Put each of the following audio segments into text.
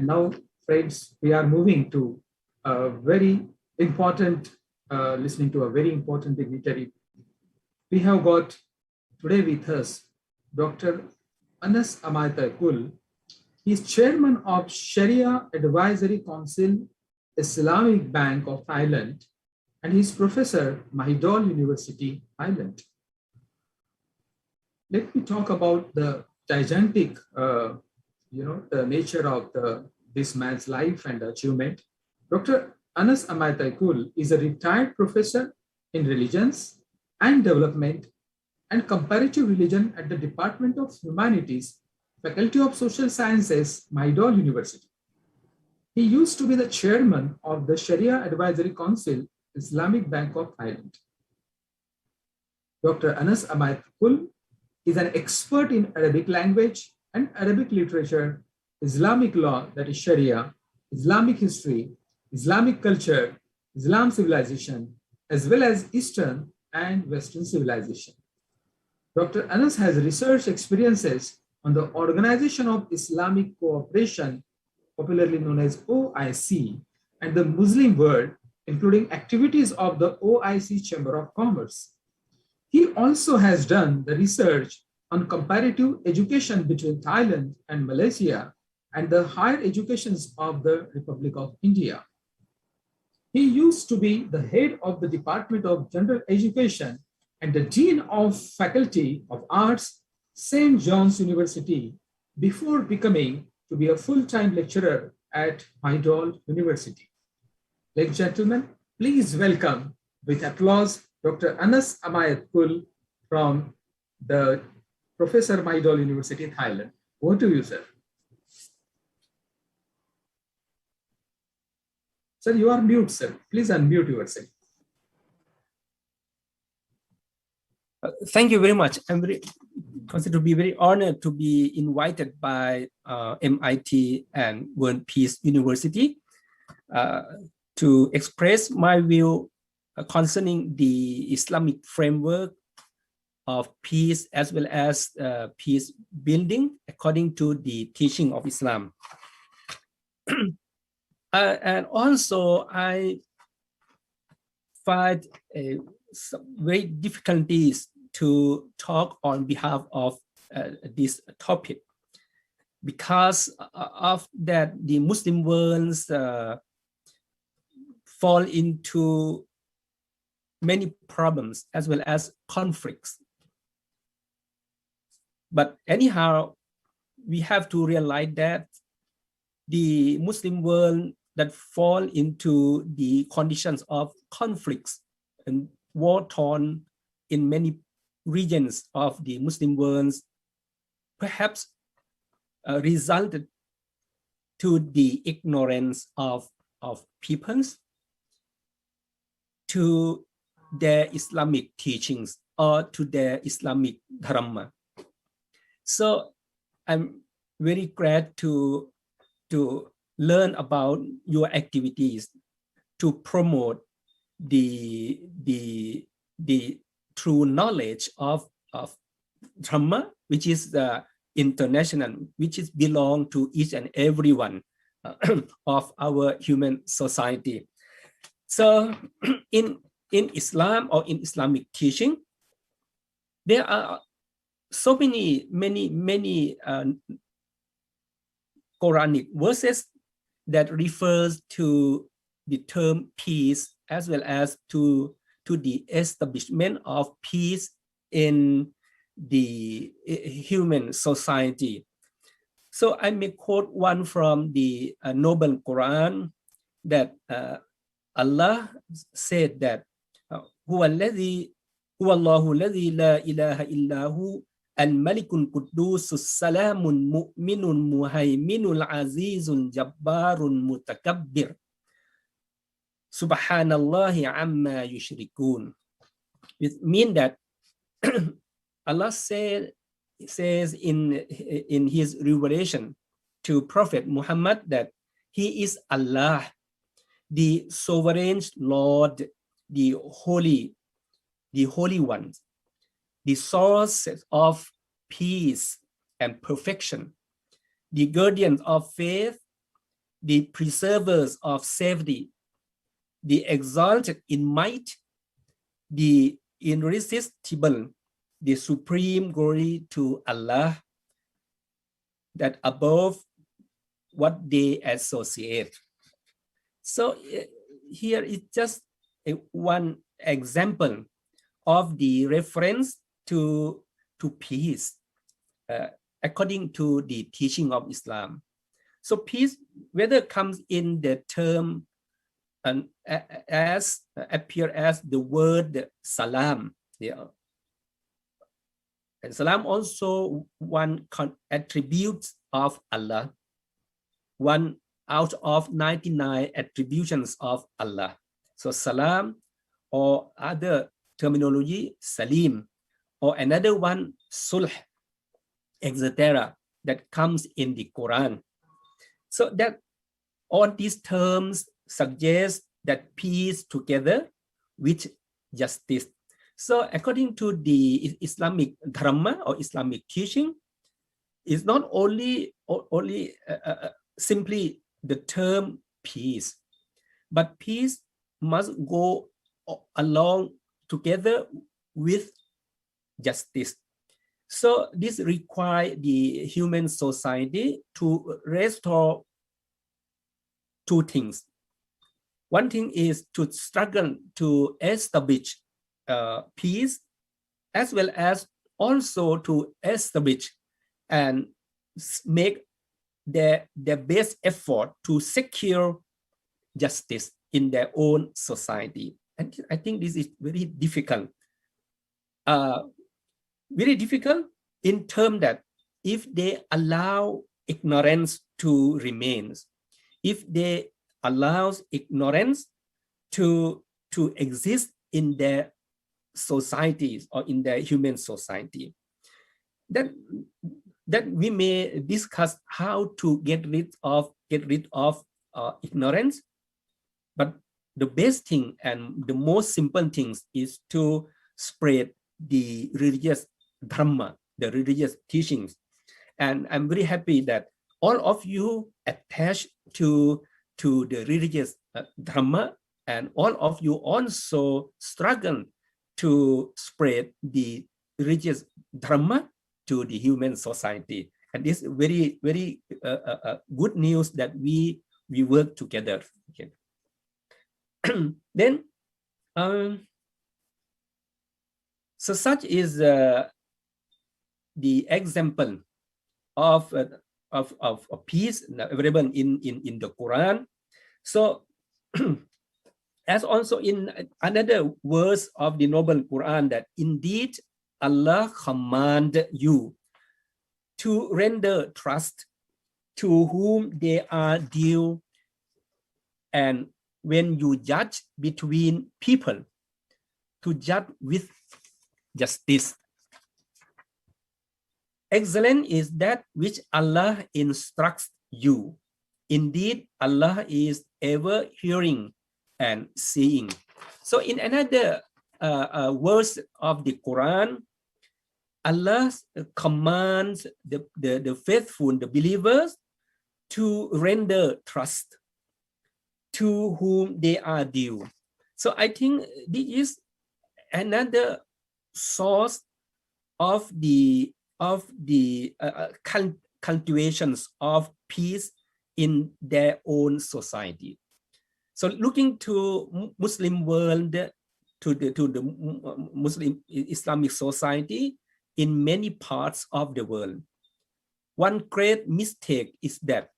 And now, friends, we are moving to a very important, listening to a very important dignitary. We have got today with us Dr. Anas Amayta Kul. He is chairman of Sharia Advisory Council, Islamic Bank of Thailand, and he is professor, Mahidol University, Thailand. Let me talk about the gigantic, the nature of this man's life and achievement. Dr. Anas Amayta Kul is a retired professor in religions and development and comparative religion at the Department of Humanities, Faculty of Social Sciences, Mahidol University. He used to be the chairman of the Sharia Advisory Council, Islamic Bank of Thailand. Dr. Anas Amayta Kul is an expert in Arabic language and Arabic literature, Islamic law, that is Sharia, Islamic history, Islamic culture, Islam civilization, as well as Eastern and Western civilization. Dr. Anas has research experiences on the Organization of Islamic Cooperation, popularly known as OIC, and the Muslim world, including activities of the OIC Chamber of Commerce. He also has done the research on comparative education between Thailand and Malaysia and the higher educations of the Republic of India. He used to be the head of the Department of General Education and the Dean of Faculty of Arts, St. John's University, before becoming to be a full-time lecturer at Mahidol University. Ladies and gentlemen, please welcome with applause Dr. Anas Amayta Kul from the Professor Mahidol University, Thailand. Over to you, sir. Sir, you are mute, sir. Please unmute yourself. Thank you very much. I'm considered to be very honored to be invited by MIT and World Peace University to express my view concerning the Islamic framework of peace as well as peace building according to the teaching of Islam. And also I find some very difficulties to talk on behalf of this topic because of that the Muslim world fall into many problems as well as conflicts. But anyhow, we have to realize that the Muslim world that fall into the conditions of conflicts and war-torn in many regions of the Muslim world perhaps resulted to the ignorance of peoples to their Islamic teachings or to their Islamic dharma. So I'm very glad to learn about your activities to promote the true knowledge of dharma, which is the international, which is belong to each and every one of our human society. So in Islam or in Islamic teaching, there are so many Quranic verses that refers to the term peace as well as to the establishment of peace in the human society. So I may quote one from the Noble Quran that Allah said that huwa Allahu alladhi la ilaha illahu al-malikul qudusus salamun mu'minun muhaiminul azizun jabbarun mutakabbir subhanallahi amma yushrikun. It means that Allah says in his revelation to Prophet Muhammad that he is Allah, the sovereign Lord, the Holy One, the source of peace and perfection, the guardian of faith the preservers of safety, the exalted in might, the irresistible, the supreme glory to Allah, that above what they associate. So here is just one example of the reference to peace according to the teaching of Islam. So peace, whether comes in the term and as appear as the word salam, and salam also one attribute of Allah, one out of 99 attributions of Allah. So salam, or other terminology, salim, or another one, sulh, etc., that comes in the Quran. So that all these terms suggest that peace together with justice. So according to the Islamic Dharma or Islamic teaching, it's not only simply the term peace, but peace must go along together with justice. So this requires the human society to restore two things. One thing is to struggle to establish peace, as well as also to establish and make their best effort to secure justice in their own society. And I think this is very difficult. Very difficult in terms that if they allow ignorance to remain, if they allow ignorance to exist in their societies or in their human society, that we may discuss how to get rid of ignorance. But the best thing and the most simple things is to spread the religious dharma, the religious teachings. And I'm very happy that all of you attach to the religious dharma, and all of you also struggle to spread the religious dharma to the human society. And this is very, very good news that we work together. Okay. Then, so such is the example of peace available in the Quran. So, as also in another verse of the Noble Quran, that indeed Allah command you to render trust to whom they are due, and when you judge between people, to judge with justice. Excellent is that which Allah instructs you. Indeed, Allah is ever hearing and seeing. So in another verse of the Quran, Allah commands the faithful, the believers, to render trust to whom they are due. So I think this is another source of the cultivations of peace in their own society. So looking to Muslim world, to the Muslim Islamic society in many parts of the world, one great mistake is that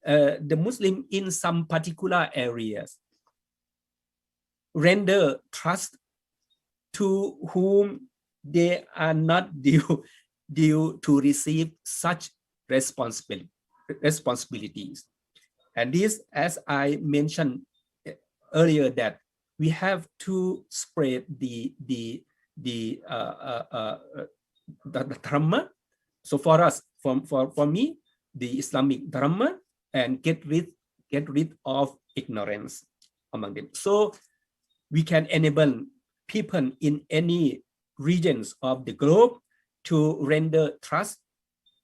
the Muslim in some particular areas render trust to whom they are not due to receive such responsibilities. And this, as I mentioned earlier, that we have to spread the dharma. So for us, for me, the Islamic dharma, and get rid of ignorance among them. So we can enable people in any regions of the globe to render trust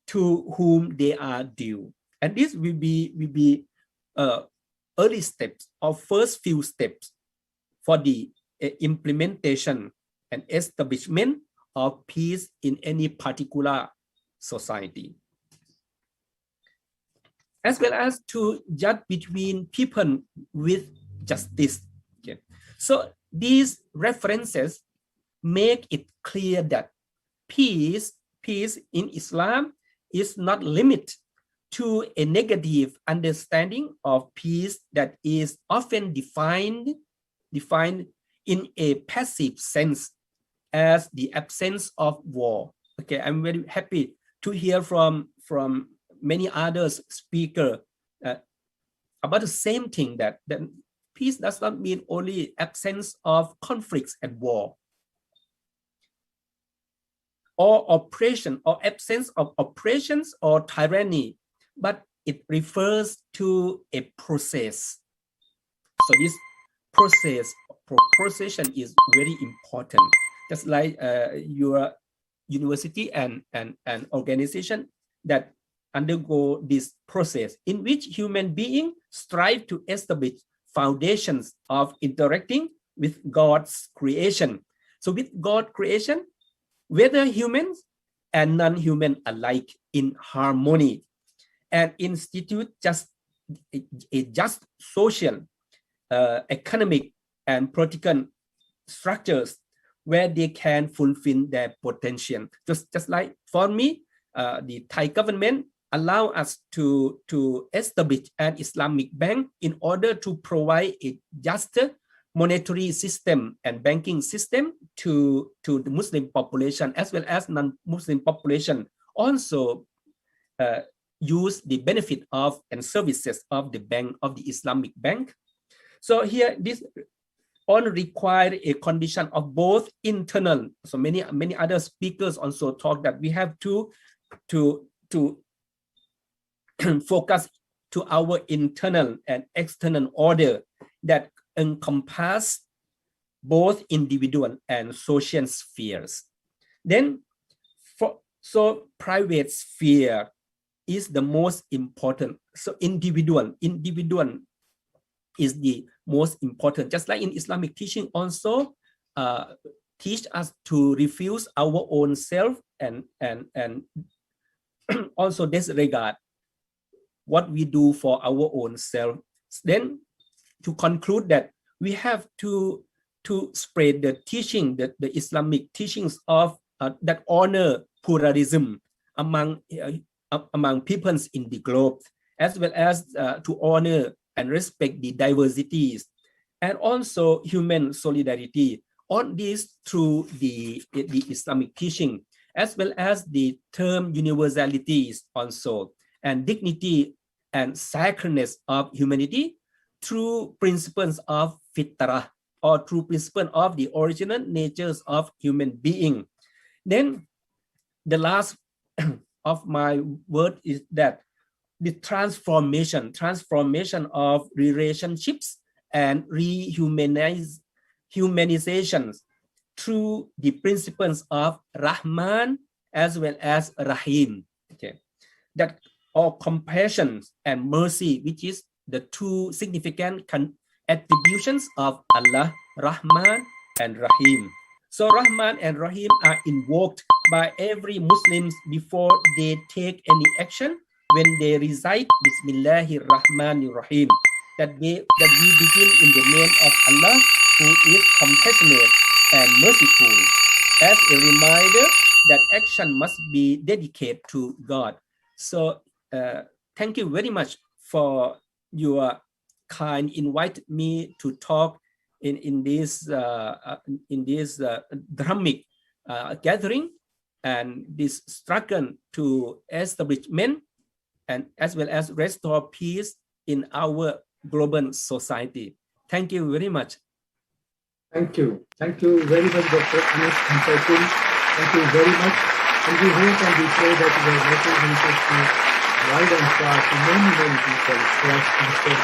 to whom they are due. And this will be early steps or first few steps for the implementation and establishment of peace in any particular society, as well as to judge between people with justice. Okay. So these references make it clear that peace in Islam is not limited to a negative understanding of peace that is often defined in a passive sense as the absence of war. Okay, I'm very happy to hear from many other speakers about the same thing, that peace does not mean only absence of conflicts and war, or oppression, or absence of oppressions or tyranny, but it refers to a process. So this procession is very important. Just like your university and organization that undergo this process in which human beings strive to establish foundations of interacting with God's creation. So with God's creation, whether humans and non-human alike in harmony, and institute just a just social, economic, and political structures where they can fulfill their potential. Just like for me, the Thai government allow us to establish an Islamic bank in order to provide a just monetary system and banking system to the Muslim population, as well as non-Muslim population also use the benefit of and services of the bank, of the Islamic bank. So here this only require a condition of both internal. So many other speakers also talk that we have to focus to our internal and external order that encompass both individual and social spheres. Then so private sphere is the most important. So individual is the most important. Just like in Islamic teaching also teach us to refuse our own self and also disregard what we do for our own self. Then to conclude that we have to spread the teaching, the Islamic teachings of that honor pluralism among peoples in the globe, as well as to honor and respect the diversities, and also human solidarity. All this through the Islamic teaching, as well as the term universalities also, and dignity and sacredness of humanity through principles of fitrah, or through principle of the original natures of human being. Then the last of my word is that the transformation of relationships and humanizations through the principles of Rahman as well as Rahim. Okay, that or compassion and mercy, which is the two significant attributions of Allah, Rahman and Rahim. So Rahman and Rahim are invoked by every Muslims before they take any action when they recite Bismillahir Rahmanir Rahim, that we begin in the name of Allah, who is compassionate and merciful, as a reminder that action must be dedicated to God. So thank you very much for your kind invite me to talk in this Dhammic gathering, and this struggle to establishment and as well as restore peace in our global society. Thank you very much. Thank you very much, Dr. Anis Ansarpur. Thank you very much. And we hope and we pray that your message will take to wide and far to many people across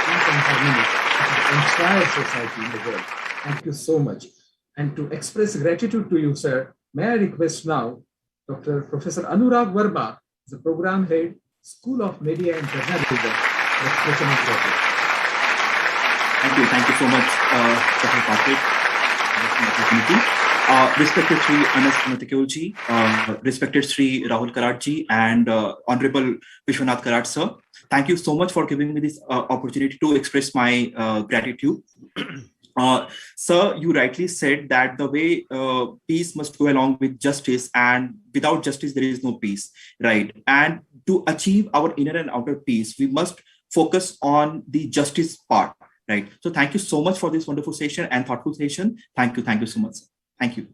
peace and harmony to the entire society in the world. Thank you so much. And to express gratitude to you, sir, may I request now Professor Anurag Verma, the program head, School of Media and Journalism, for expression of gratitude. Thank you so much, Dr. Patrick, for this opportunity. Respected Sri Anas Matikulji, respected Sri Rahul Karatji, and Honorable Vishwanath Karat sir, thank you so much for giving me this opportunity to express my gratitude. Sir, you rightly said that the way peace must go along with justice, and without justice, there is no peace, right? And to achieve our inner and outer peace, we must focus on the justice part, right? So thank you so much for this wonderful session and thoughtful session. Thank you so much. Thank you.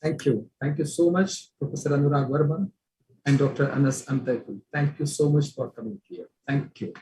Thank you. Thank you so much, Professor Anurag Verma and Dr. Anas Amtekul. Thank you so much for coming here. Thank you.